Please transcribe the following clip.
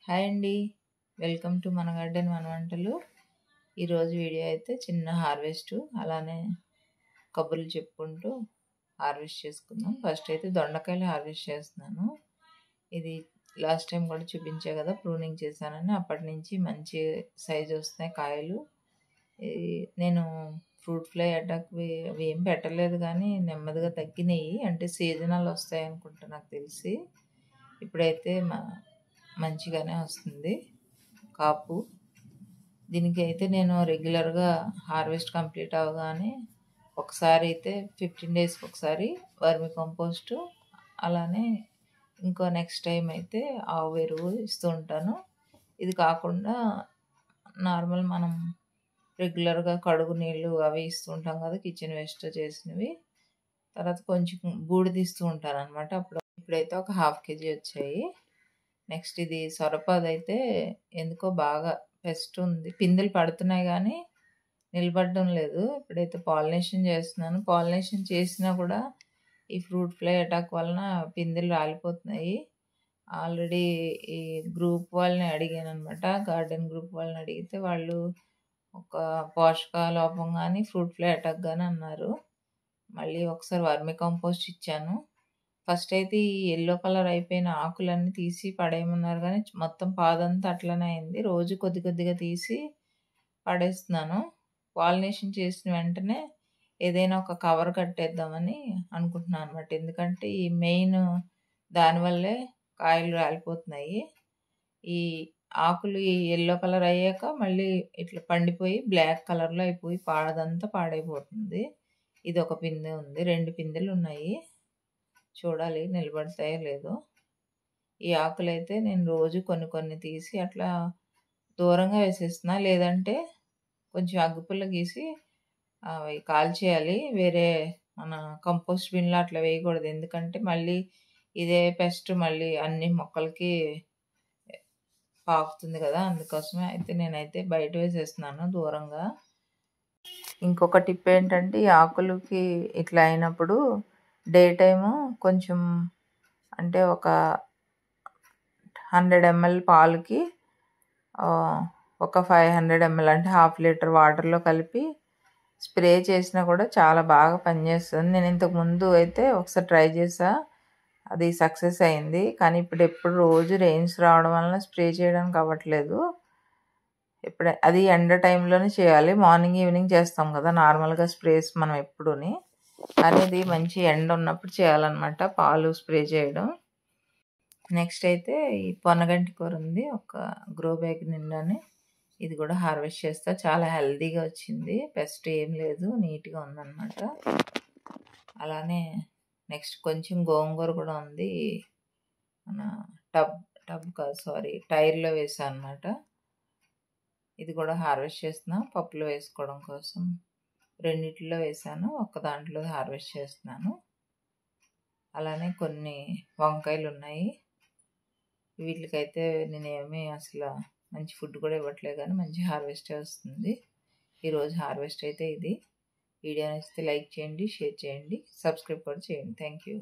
Hi అండి, welcome to మన garden మన వంటలు. ఈరోజు వీడియో అయితే చిన్న హార్వెస్ట్, అలానే కబుర్లు చెప్పుకుంటూ హార్వెస్ట్ చేసుకుందాం. ఫస్ట్ అయితే దొండకాయలు హార్వెస్ట్ చేస్తున్నాను. ఇది లాస్ట్ టైం కూడా చూపించే కదా, ప్రూనింగ్ చేశానని. అప్పటి నుంచి మంచి సైజు వస్తున్నాయి కాయలు. నేను ఫ్రూట్ ఫ్లై అటాక్ అవి ఏం పెట్టలేదు, కానీ నెమ్మదిగా తగ్గినాయి. అంటే సీజనల్ వస్తాయి అనుకుంటా నాకు తెలిసి. ఇప్పుడైతే మంచిగానే వస్తుంది కాపు. దీనికి అయితే నేను రెగ్యులర్గా హార్వెస్ట్ కంప్లీట్ అవ్వగానే ఒకసారి అయితే 15 డేస్కి ఒకసారి వర్మి కంపోస్టు, అలానే ఇంకో నెక్స్ట్ టైం అయితే ఆవు ఎరువు ఇస్తూ ఉంటాను. ఇది కాకుండా నార్మల్ మనం రెగ్యులర్గా కడుగు నీళ్ళు అవి ఇస్తూ ఉంటాం కదా, కిచెన్ వేస్ట్ చేసినవి. తర్వాత కొంచెం బూడిద ఇస్తూ ఉంటాను అనమాట. ఇప్పుడైతే ఒక 1/2 kg వచ్చాయి. నెక్స్ట్ ఇది సొరపాదైతే ఎందుకో బాగా పెస్ట్ ఉంది. పిందెలు పడుతున్నాయి కానీ నిలబడడం లేదు. ఇప్పుడైతే పాలినేషన్ చేస్తున్నాను. పాలినేషన్ చేసినా కూడా ఈ ఫ్రూట్ ఫ్లై అటాక్ వలన పిందెలు రాలిపోతున్నాయి. ఆల్రెడీ ఈ గ్రూప్ వాళ్ళని అడిగాను అనమాట, గార్డెన్ గ్రూప్ వాళ్ళని అడిగితే వాళ్ళు ఒక పోషకాలోపం కానీ ఫ్రూట్ ఫ్లై అటాక్ కానీ అన్నారు. మళ్ళీ ఒకసారి వర్మి కంపోస్ట్ ఇచ్చాను. ఫస్ట్ అయితే ఈ ఎల్లో కలర్ అయిపోయిన ఆకులన్నీ తీసి పడేయమన్నారు, కానీ మొత్తం పాదంతా అట్లనే అయింది. రోజు కొద్ది కొద్దిగా తీసి పడేస్తున్నాను. పాలినేషన్ చేసిన వెంటనే ఏదైనా ఒక కవర్ కట్టేద్దామని అనుకుంటున్నాను అనమాట. ఎందుకంటే ఈ మెయిన్ దానివల్లే కాయలు రాలిపోతున్నాయి. ఈ ఆకులు ఈ ఎల్లో కలర్ అయ్యాక మళ్ళీ ఇట్లా పండిపోయి బ్లాక్ కలర్లో అయిపోయి పాదంతా పాడైపోతుంది. ఇది ఒక పిందె ఉంది, 2 పిందెలు ఉన్నాయి. చూడాలి నిలబడతాయో లేదో. ఈ ఆకులైతే నేను రోజు కొన్ని కొన్ని తీసి అట్లా దూరంగా వేసేస్తున్నా, లేదంటే కొంచెం అగ్గిపుల్ల గీసి అవి కాల్చేయాలి. వేరే మన కంపోస్ట్ బిన్లో అట్లా వేయకూడదు, ఎందుకంటే మళ్ళీ ఇదే పెస్ట్ మళ్ళీ అన్ని మొక్కలకి పాకుతుంది కదా. అందుకోసమే అయితే నేనైతే బయట వేసేస్తున్నాను దూరంగా. ఇంకొక టిప్ ఏంటంటే, ఈ ఆకులకి ఇట్లా అయినప్పుడు డే టైము కొంచెం అంటే ఒక 100 ml పాలకి ఒక 500 ml అంటే 1/2 లీటర్ వాటర్లో కలిపి స్ప్రే చేసినా కూడా చాలా బాగా పనిచేస్తుంది. నేను ఇంతకుముందు అయితే ఒకసారి ట్రై చేసా, అది సక్సెస్ అయింది. కానీ ఎప్పుడు రోజు రెయిన్స్ రావడం వలన స్ప్రే చేయడానికి అవ్వట్లేదు. అది ఎండ టైంలోనే చేయాలి. మార్నింగ్ ఈవినింగ్ చేస్తాం కదా నార్మల్గా స్ప్రేస్ మనం ఎప్పుడూని, కానీ ఇది మంచి ఎండ ఉన్నప్పుడు చేయాలన్నమాట పాలు స్ప్రే చేయడం. నెక్స్ట్ అయితే ఈ పొన్నగంటి కూర ఉంది, ఒక గ్రో బ్యాగ్ నిండానే. ఇది కూడా హార్వెస్ట్ చేస్తా. చాలా హెల్తీగా వచ్చింది, పెస్ట్ ఏం లేదు, నీట్గా ఉందన్నమాట. అలానే నెక్స్ట్ కొంచెం గోంగూర కూడా ఉంది. మన టైర్లో వేసా అనమాట. ఇది కూడా హార్వెస్ట్ చేస్తున్నా, పప్పులో వేసుకోవడం కోసం. రెండిట్లో వేసాను, ఒక్క దాంట్లో హార్వెస్ట్ చేస్తున్నాను. అలానే కొన్ని వంకాయలు ఉన్నాయి. వీటికైతే నేనేమి అసలు మంచి ఫుడ్ కూడా ఇవ్వట్లేదు, కానీ మంచి హార్వెస్ట్ వస్తుంది. ఈరోజు హార్వెస్ట్ అయితే ఇది. వీడియో నచ్చితే లైక్ చేయండి, షేర్ చేయండి, సబ్స్క్రైబ్ కూడా చేయండి. Thank you.